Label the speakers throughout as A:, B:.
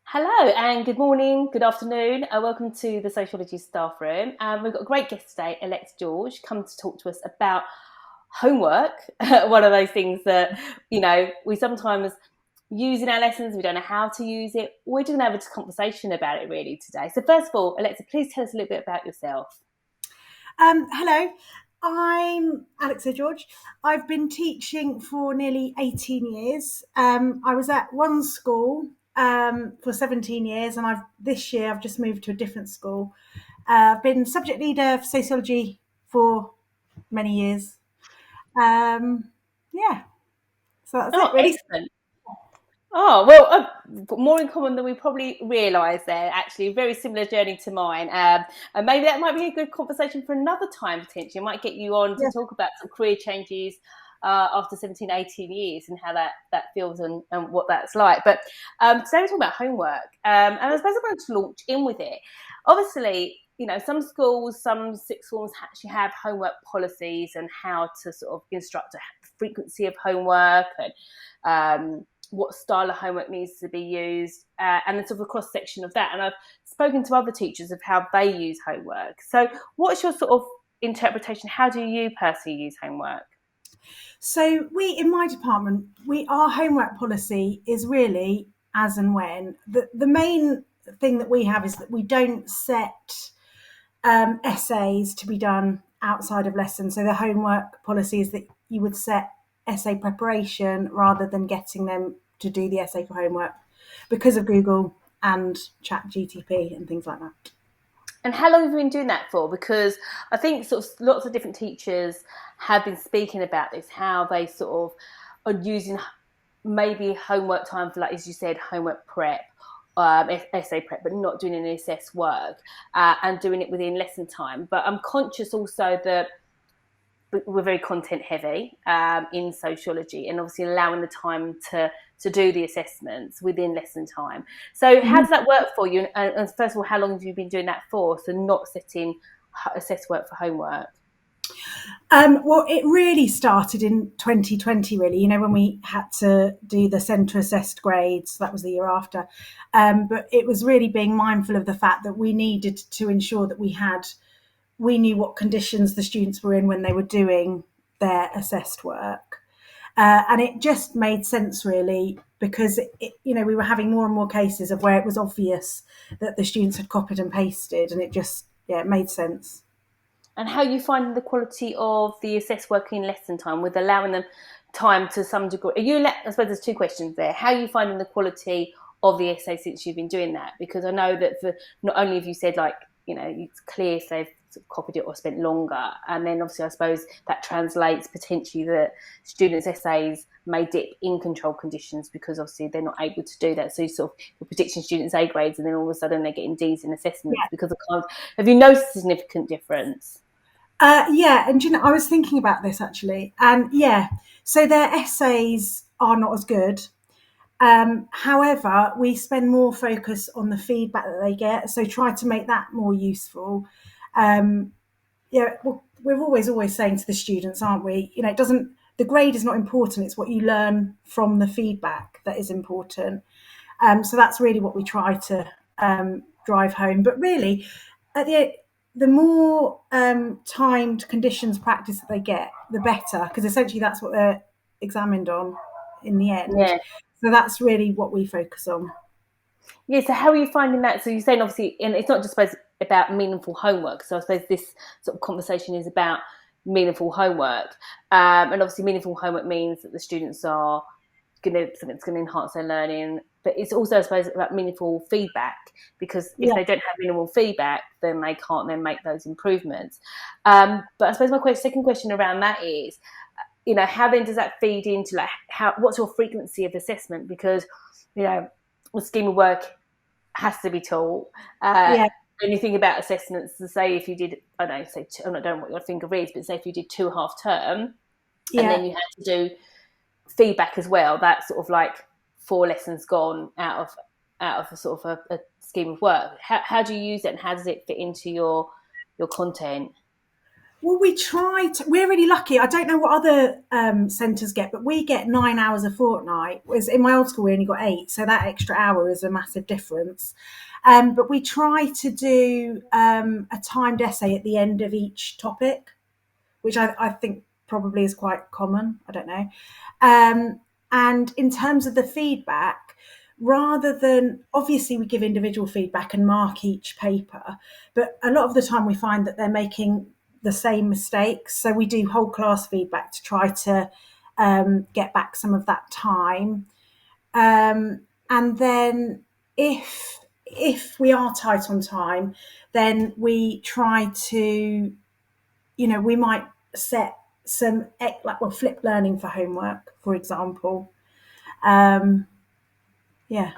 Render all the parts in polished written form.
A: Hello and good morning, good afternoon. Welcome to the Sociology Staffroom. We've got a great guest today, Alexia George, come to talk to us about homework. One of those things that, we sometimes use in our lessons, we don't know how to use it. We're just going to have a conversation about it really today. So first of all, Alexia, please tell us a little bit about yourself.
B: Hello, I'm Alexia George. I've been teaching for nearly 18 years. I was at one school for 17 years, and this year I've just moved to a different school. I've been subject leader for sociology for many years. Um, yeah, so that's it,
A: Oh,
B: really.
A: excellent. Oh, well, more in common than we probably realise there, actually. Very similar journey to mine. And maybe that might be a good conversation for another time, potentially. I might get you on to
B: Yeah.
A: talk about some career changes after 17, 18 years and how that feels and what that's like. But today we're talking about homework. And I suppose I'm going to launch in with it. Obviously, some schools, some sixth forms actually have homework policies and how to sort of instruct the frequency of homework and what style of homework needs to be used, and then sort of a cross section of that. And I've spoken to other teachers of how they use homework. So, what's your sort of interpretation? How do you personally use homework?
B: So in my department, our homework policy is really as and when. The main thing that we have is that we don't set essays to be done outside of lessons. So the homework policy is that you would set essay preparation rather than getting them to do the essay for homework because of Google and Chat GTP and things like that.
A: And how long have you been doing that for? Because I think sort of lots of different teachers have been speaking about this, how they sort of are using maybe homework time for, like as you said, homework prep, essay prep, but not doing any assess work and doing it within lesson time. But I'm conscious also that we're very content heavy in sociology, and obviously allowing the time to do the assessments within lesson time. So how does that work for you? And first of all, how long have you been doing that for? So not setting assess work for homework.
B: Well, it really started in 2020, really, when we had to do the centre assessed grades. That was the year after. But it was really being mindful of the fact that we needed to ensure that we knew what conditions the students were in when they were doing their assessed work. And it just made sense, really, because we were having more and more cases of where it was obvious that the students had copied and pasted, and it made sense.
A: And how are you finding the quality of the assess work in lesson time with allowing them time to some degree? I suppose there's two questions there. How are you finding the quality of the essay since you've been doing that? Because I know that not only have you said it's clear if they've sort of copied it or spent longer, and then obviously I suppose that translates potentially that students' essays may dip in control conditions because obviously they're not able to do that. So you're predicting students' A grades, and then all of a sudden they're getting D's in assessments because of kind of, have you noticed a significant difference?
B: Yeah, and I was thinking about this actually, and so their essays are not as good. However, we spend more focus on the feedback that they get, so try to make that more useful. Um, well, we're always saying to the students, aren't we? It doesn't. The grade is not important; it's what you learn from the feedback that is important. So that's really what we try to drive home. But really, at the more timed conditions practice that they get, the better, because essentially that's what they're examined on in the end.
A: Yeah.
B: So that's really what we focus on.
A: Yeah, so how are you finding that? So you're saying obviously, and it's not just about meaningful homework. So I suppose this sort of conversation is about meaningful homework. And obviously meaningful homework means that the students are something's going to enhance their learning. But it's also, I suppose, about meaningful feedback, because if
B: Yeah.
A: they don't have meaningful feedback, then they can't then make those improvements. But I suppose my second question around that is, how then does that feed into what's your frequency of assessment? Because, the scheme of work has to be taught.
B: Yeah.
A: When you think about assessments, to say if you did, I don't know, say I don't know what your finger is, but say if you did 2 half term, and
B: Yeah.
A: then you had to do feedback as well, that's sort of like 4 lessons gone out of a sort of a scheme of work. How do you use it, and how does it fit into your content?
B: Well, we try to. We're really lucky. I don't know what other centres get, but we get 9 hours a fortnight. Whereas in my old school, we only got 8, so that extra hour is a massive difference. But we try to do a timed essay at the end of each topic, which I think probably is quite common. I don't know. And in terms of the feedback, rather than obviously we give individual feedback and mark each paper, but a lot of the time we find that they're making the same mistakes. So we do whole class feedback to try to get back some of that time. And then if we are tight on time, then we try to, we might set some flipped learning for homework, for example. Um, yeah.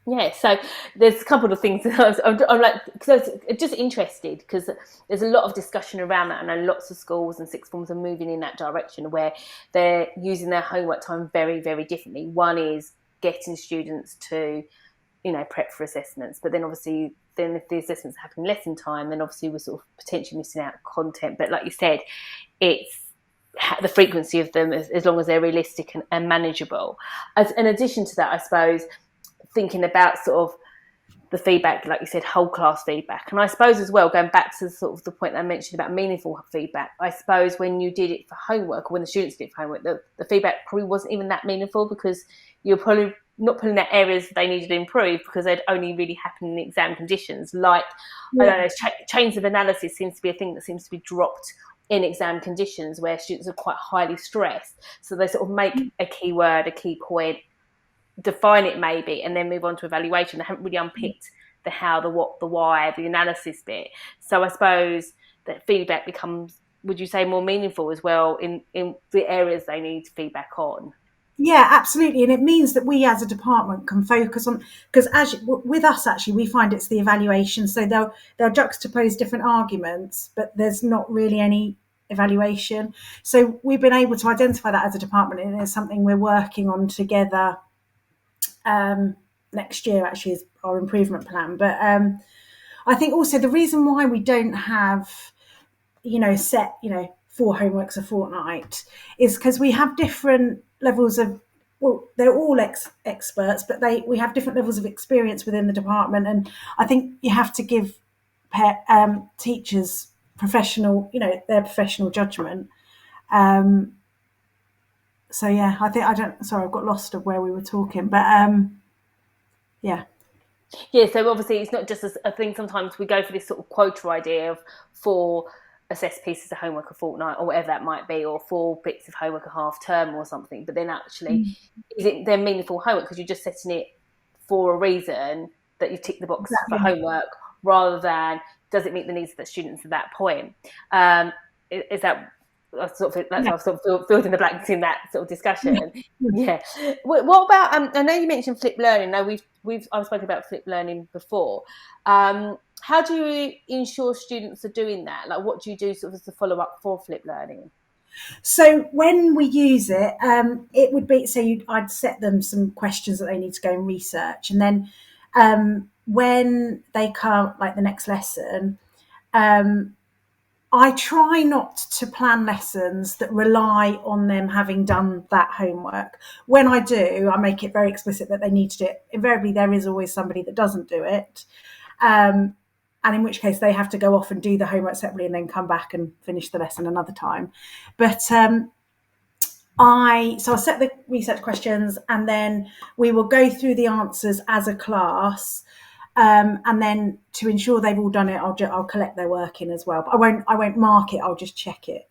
A: Yeah, so there's a couple of things that I'm like, because I'm just interested because there's a lot of discussion around that. I know lots of schools and sixth forms are moving in that direction where they're using their homework time very, very differently. One is getting students to, prep for assessments, but then obviously, then if the assessments happen less in time, then obviously we're sort of potentially missing out content. But like you said, it's the frequency of them as long as they're realistic and manageable. As in addition to that, I suppose thinking about sort of the feedback, like you said, whole class feedback. And I suppose as well, going back to sort of the point that I mentioned about meaningful feedback, I suppose when you did it for homework, or when the students did it for homework, the feedback probably wasn't even that meaningful because you're probably not pulling out areas they needed to improve because they'd only really happen in exam conditions. Like, I don't know, chains of analysis seems to be a thing that seems to be dropped in exam conditions where students are quite highly stressed. So they sort of make a key word, a key point, define it maybe, and then move on to evaluation. They haven't really unpicked the how, the what, the why, the analysis bit. So I suppose that feedback becomes, would you say, more meaningful as well in the areas they need feedback on?
B: Yeah, absolutely. And it means that we as a department can focus on, because as with us, actually, we find it's the evaluation. So they'll juxtapose different arguments, but there's not really any evaluation. So we've been able to identify that as a department, and it's something we're working on together next year, actually, is our improvement plan. But I think also the reason why we don't have, set, 4 homeworks a fortnight is because we have different levels of, well, they're all experts, but we have different levels of experience within the department. And I think you have to give teachers their professional judgment. So yeah, sorry, I've got lost of where we were talking, but yeah.
A: Yeah, so obviously it's not just a thing. Sometimes we go for this sort of quota idea of 4 assessed pieces of homework a fortnight or whatever that might be, or 4 bits of homework a half term or something. But then actually, is it then meaningful homework because you're just setting it for a reason that you tick the box for
B: Exactly.
A: homework rather than does it meet the needs of the students at that point? Is that that's
B: Yeah.
A: how I've sort of filled in the blanks in that sort of discussion. Yeah. What about? I know you mentioned flipped learning. Now I've spoken about flipped learning before. How do you ensure students are doing that? Like, what do you do sort of as a follow up for flipped learning?
B: So when we use it, it would be I'd set them some questions that they need to go and research, and then when they come like the next lesson, I try not to plan lessons that rely on them having done that homework. When I do, I make it very explicit that they need to do it. Invariably, there is always somebody that doesn't do it. And in which case they have to go off and do the homework separately and then come back and finish the lesson another time. But I'll set the research questions, and then we will go through the answers as a class. And then to ensure they've all done it, I'll collect their work in as well. But I won't mark it. I'll just check it.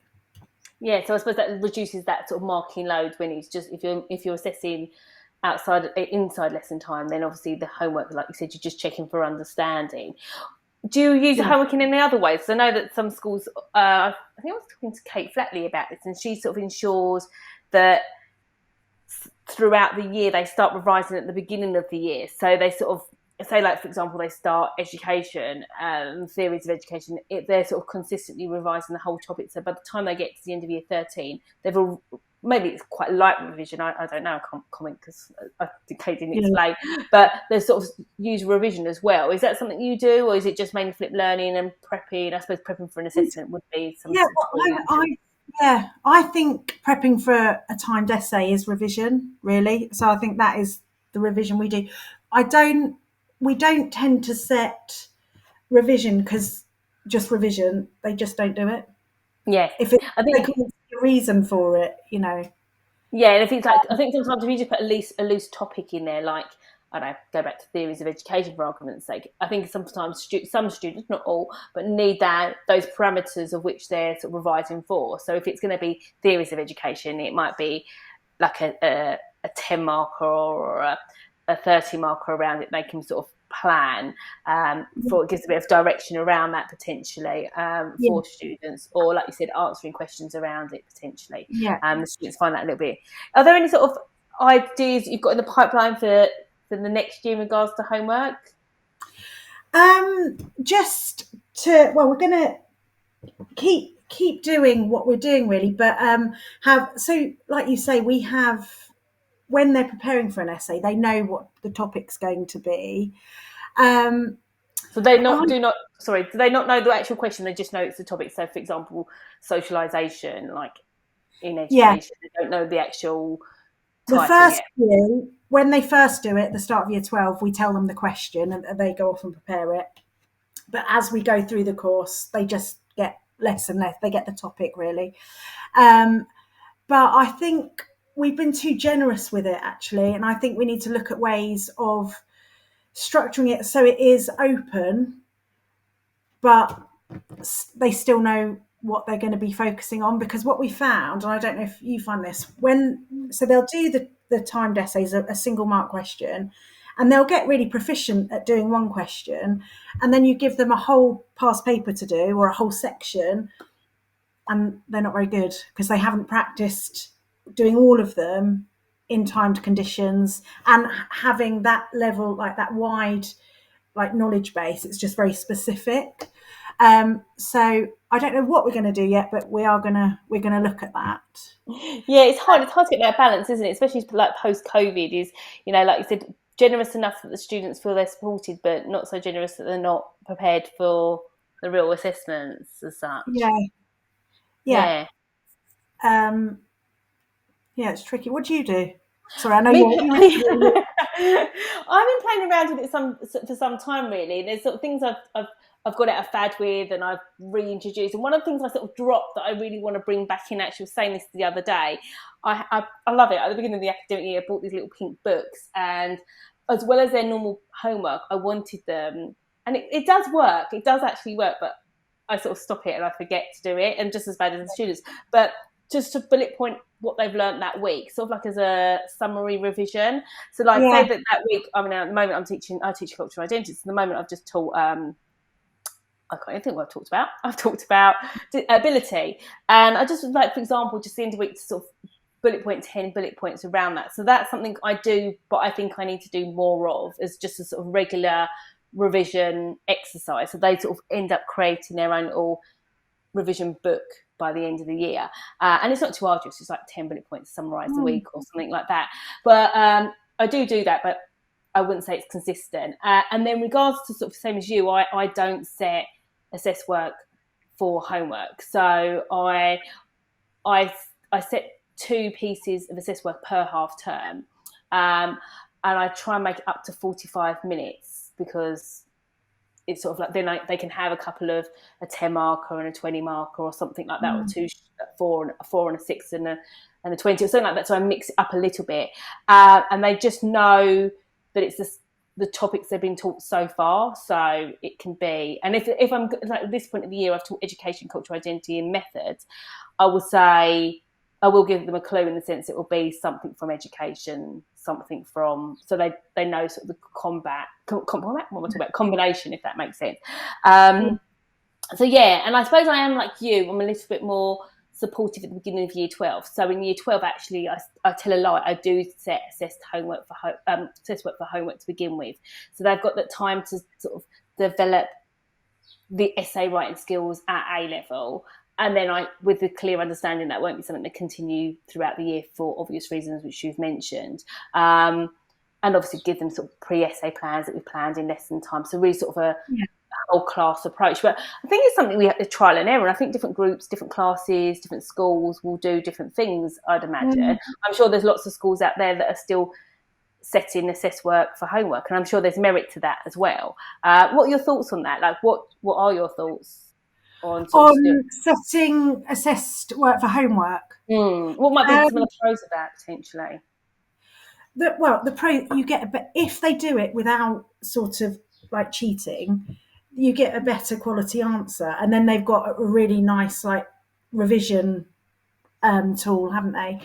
A: Yeah, so I suppose that reduces that sort of marking load when it's just if you're assessing inside lesson time, then obviously the homework, like you said, you're just checking for understanding. Do you use
B: Yeah.
A: homework in any other ways? So I know that some schools, I think I was talking to Kate Flatley about this, and she sort of ensures that throughout the year they start revising at the beginning of the year. So they sort of say, like, for example, they start education, theories of education, they're sort of consistently revising the whole topic. So by the time they get to the end of year 13, they've maybe it's quite light revision. I don't know. I can't comment because Kate didn't
B: Yeah.
A: explain. But there's sort of use revision as well. Is that something you do, or is it just mainly flip learning and prepping? I suppose prepping for an assessment would be some
B: Yeah,
A: tool.
B: I think prepping for a timed essay is revision, really. So I think that is the revision we do. I don't. We don't tend to set revision because just revision. They just don't do it.
A: Yeah,
B: If it,
A: I
B: they
A: think.
B: can't see a reason for it, you know.
A: Yeah, and if it's like, I think sometimes if you just put a loose topic in there, like, I don't know, go back to theories of education for argument's sake. I think sometimes some students, not all, but need those parameters of which they're sort of revising for. So if it's going to be theories of education, it might be like a 10 marker or a 30 marker around it. They can sort of plan for, it gives a bit of direction around that potentially
B: Yeah,
A: for students, or like you said, answering questions around it potentially.
B: yeah.
A: The students find that a little bit. Are there any sort of ideas you've got in the pipeline for the next year in regards to homework?
B: Just to we're going to keep doing what we're doing really, but have so like you say, we have when they're preparing for an essay, they know what the topic's going to be. Um,
A: So they
B: I,
A: do they not know the actual question? They just know it's the topic. So, for example, socialisation, like in
B: yeah,
A: education, they don't know the actual
B: the
A: title
B: first
A: yet.
B: year, when they first do it, at the start of year 12, we tell them the question and they go off and prepare it. But as we go through the course, they just get less and less. They get the topic really. But I think we've been too generous with it actually, and I think we need to look at ways of structuring it so it is open, but they still know what they're going to be focusing on. Because what we found, and I don't know if you find this, so they'll do the timed essays, a single mark question, and they'll get really proficient at doing one question, and then you give them a whole past paper to do or a whole section, and they're not very good because they haven't practiced doing all of them in timed conditions and having that level, like that wide like knowledge base. It's just very specific. So I don't know what we're going to do yet, but we're gonna look at that.
A: Yeah, it's hard. It's hard to get that balance, isn't it? Especially like post COVID, is, you know, like you said, generous enough that the students feel they're supported, but not so generous that they're not prepared for the real assessments as such.
B: Yeah, yeah,
A: Yeah.
B: um, yeah. It's tricky. What do you do? Sorry, I know
A: Me,
B: you.
A: I've been playing around with it for some time. Really, there's sort of things I've got out of fad with, and I've reintroduced. And one of the things I sort of dropped that I really want to bring back in. Actually, I was saying this the other day. I love it. At the beginning of the academic year, I bought these little pink books, and as well as their normal homework, I wanted them, and it does work. It does actually work, but I sort of stop it and I forget to do it, and just as bad as the students. But just to bullet point what they've learned that week, sort of like as a summary revision. So, like,
B: Yeah,
A: say that week, I mean, at the moment I teach cultural identity. So, at the moment, I've just taught. I can't even think what I've talked about. I've talked about ability, and I just would like, for example, just the end of the week to sort of bullet point 10 bullet points around that. So that's something I do, but I think I need to do more of, is just a sort of regular revision exercise. So they sort of end up creating their own little revision book by the end of the year, and it's not too arduous. It's like 10 bullet points to summarise the week or something like that. But I do that, but I wouldn't say it's consistent. And then, regards to sort of same as you, I don't set assess work for homework. So I set 2 pieces of assess work per half term, and I try and make it up to 45 minutes, because it's sort of like then they can have a couple of a 10 marker and a 20 marker or something like that, or two, four and a 6 and a 20 or something like that. So I mix it up a little bit, and they just know that it's the topics they've been taught so far. So it can be, and if I'm like at this point of the year, I've taught education, cultural identity, and methods, I will say I will give them a clue, in the sense it will be something from education, something from, so they know sort of the combination, if that makes sense. So yeah, and I suppose I am like you. I'm a little bit more supportive at the beginning of year 12. So in year 12, actually, I tell a lie. I do set assessed homework for homework to begin with. So they've got that time to sort of develop the essay writing skills at A level, and then with the clear understanding that won't be something to continue throughout the year for obvious reasons, which you've mentioned. And obviously give them sort of pre-essay plans that we planned in lesson time. So really sort of a whole class approach. But I think it's something we have to trial and error. And I think different groups, different classes, different schools will do different things, I'd imagine. I'm sure there's lots of schools out there that are still setting assess work for homework, and I'm sure there's merit to that as well. What are your thoughts on that? Like, what are your thoughts on
B: setting assessed work for homework?
A: What might be some of the pros of that potentially?
B: The pro you get, but if they do it without sort of like cheating, you get a better quality answer, and then they've got a really nice like revision tool, haven't they?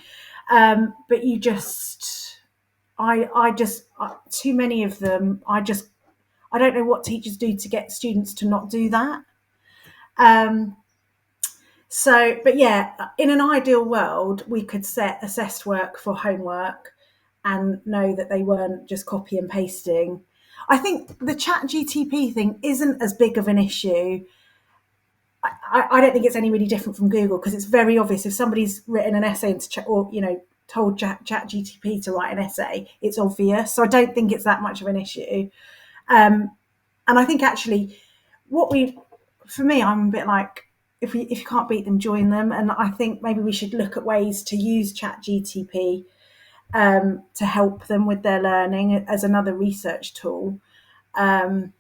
B: But you just, I just too many of them. I don't know what teachers do to get students to not do that. But yeah, in an ideal world, we could set assessed work for homework and know that they weren't just copy and pasting. I think the chat GTP thing isn't as big of an issue. I don't think it's any really different from Google, because it's very obvious if somebody's written an essay into chat, or told chat GTP to write an essay, it's obvious. So I don't think it's that much of an issue. And I think actually for me, I'm a bit like, if you can't beat them, join them. And I think maybe we should look at ways to use chat GTP to help them with their learning as another research tool. But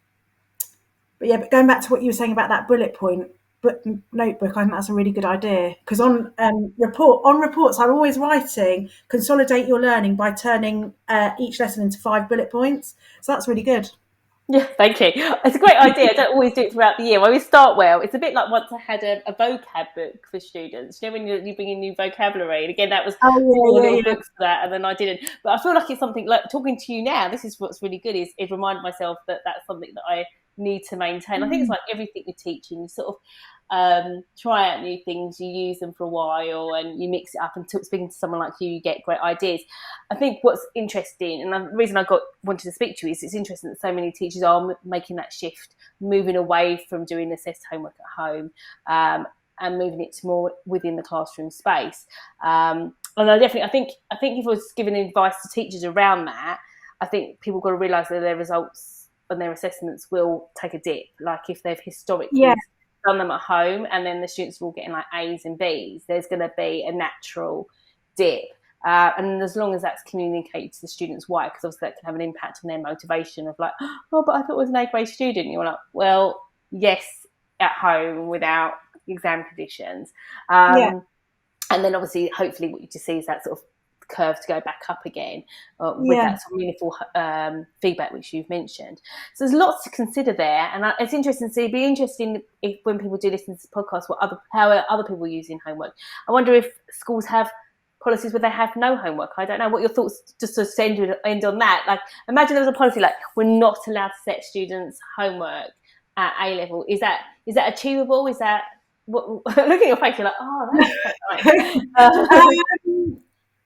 B: going back to what you were saying about that bullet point notebook, I think that's a really good idea, because on reports I'm always writing consolidate your learning by turning each lesson into 5 bullet points. So that's really good.
A: Yeah, thank you. It's a great idea. I don't always do it throughout the year. I always start well. It's a bit like once I had a vocab book for students. When you bring in new vocabulary, and again, that was books for that, and then I didn't. But I feel like it's something like talking to you now. This is what's really good is remind myself that that's something that I need to maintain. I think it's like everything you're teaching. You sort of try out new things, you use them for a while, and you mix it up. And speaking to someone like you get great ideas. I think what's interesting, and the reason I wanted to speak to you, is it's interesting that so many teachers are making that shift, moving away from doing assessed homework at home, and moving it to more within the classroom space. And I think if I was giving advice to teachers around that, I think people got to realise that their results and their assessments will take a dip. Like if they've historically done them at home, and then the students are all getting like A's and B's, there's going to be a natural dip. And as long as that's communicated to the students why, because obviously that can have an impact on their motivation of like, oh, but I thought it was an A-grade student. You're like, well, yes, at home without exam conditions. And then obviously, hopefully what you just see is that sort of curve to go back up again with that sort of meaningful feedback which you've mentioned. So there's lots to consider there, and it's interesting to see. It'd be interesting if when people do listen to this podcast, how other people are using homework. I wonder if schools have policies where they have no homework. I don't know what your thoughts, just to end on that. Like, imagine there was a policy like we're not allowed to set students homework at A level. Is that achievable? Is that look at your face, you're like, oh, that's quite nice.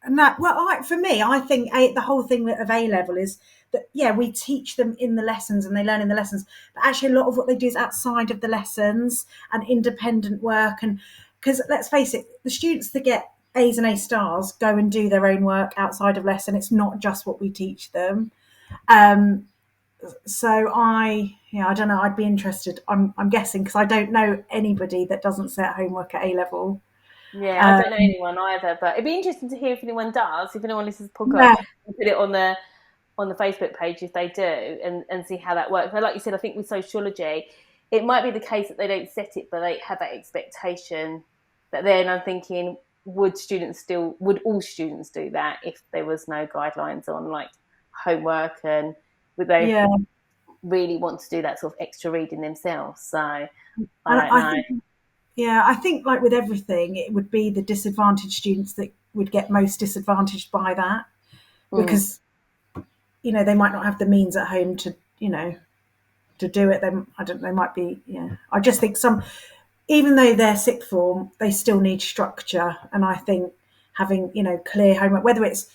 B: No, well, for me, I think the whole thing of A level is that, we teach them in the lessons and they learn in the lessons, but actually a lot of what they do is outside of the lessons and independent work. And because let's face it, the students that get A's and A stars go and do their own work outside of lesson. It's not just what we teach them. So I don't know. I'd be interested. I'm guessing, because I don't know anybody that doesn't set homework at A level.
A: Yeah, I don't know anyone either, but it'd be interesting to hear if anyone does. If anyone listens to the podcast, and put it on the Facebook page if they do, and see how that works. But like you said, I think with sociology, it might be the case that they don't set it, but they have that expectation. But then I'm thinking, would all students do that if there was no guidelines on like homework, and would they really want to do that sort of extra reading themselves? So I don't know.
B: I think like with everything, it would be the disadvantaged students that would get most disadvantaged by that, because they might not have the means at home to do it. They might be. I just think even though they're sixth form, they still need structure, and I think having clear homework, whether it's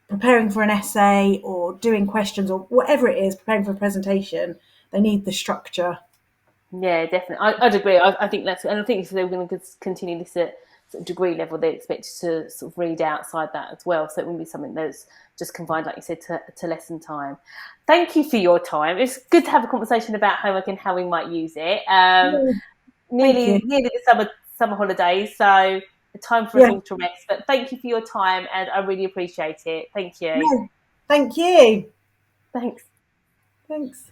B: preparing for an essay or doing questions or whatever it is, preparing for a presentation, they need the structure.
A: Yeah, definitely. I'd agree. I think that's, and I think if they're going to continue this at sort of degree level, they expect you to sort of read outside that as well. So it wouldn't be something that's just confined, like you said, to lesson time. Thank you for your time. It's good to have a conversation about homework and how we might use it.
B: Yeah, thank
A: Nearly
B: you.
A: the summer holidays, so time for us
B: Yeah,
A: all to rest. But thank you for your time, and I really appreciate it. Thank you.
B: no, thank you.
A: Thanks.
B: Thanks.